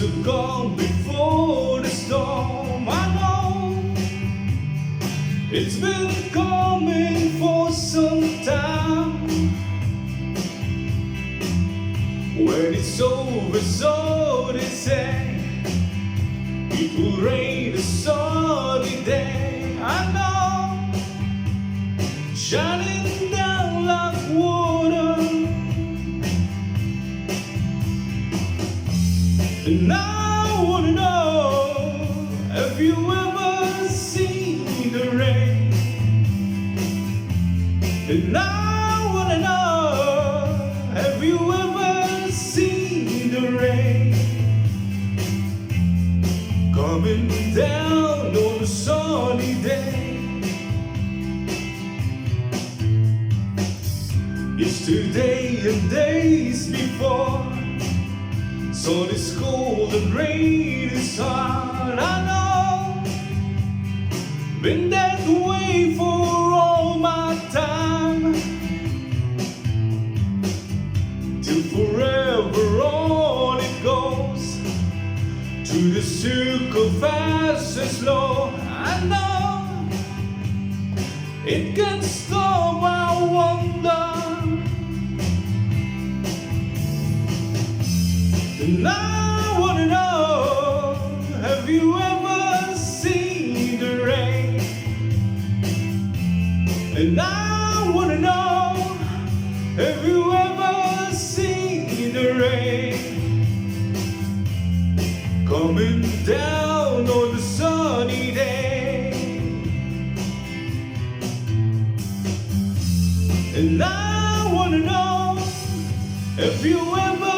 so calm before the storm. I know it's been coming for some time. When it's over, so they say, it will rain a sunny day. I know, shining down like water. And I wanna know, have you ever seen the rain? And I wanna know, have you ever seen the rain coming down on a sunny day? Yesterday and days before, so this cold and rain is hard. I know, been that way for all my time. Till forever on it goes, to the circle fast and slow. I know, it can stop, I wonder. And I wanna know, have you ever seen the rain? And I wanna know, have you ever seen the rain coming down on a sunny day? And I wanna know, have you ever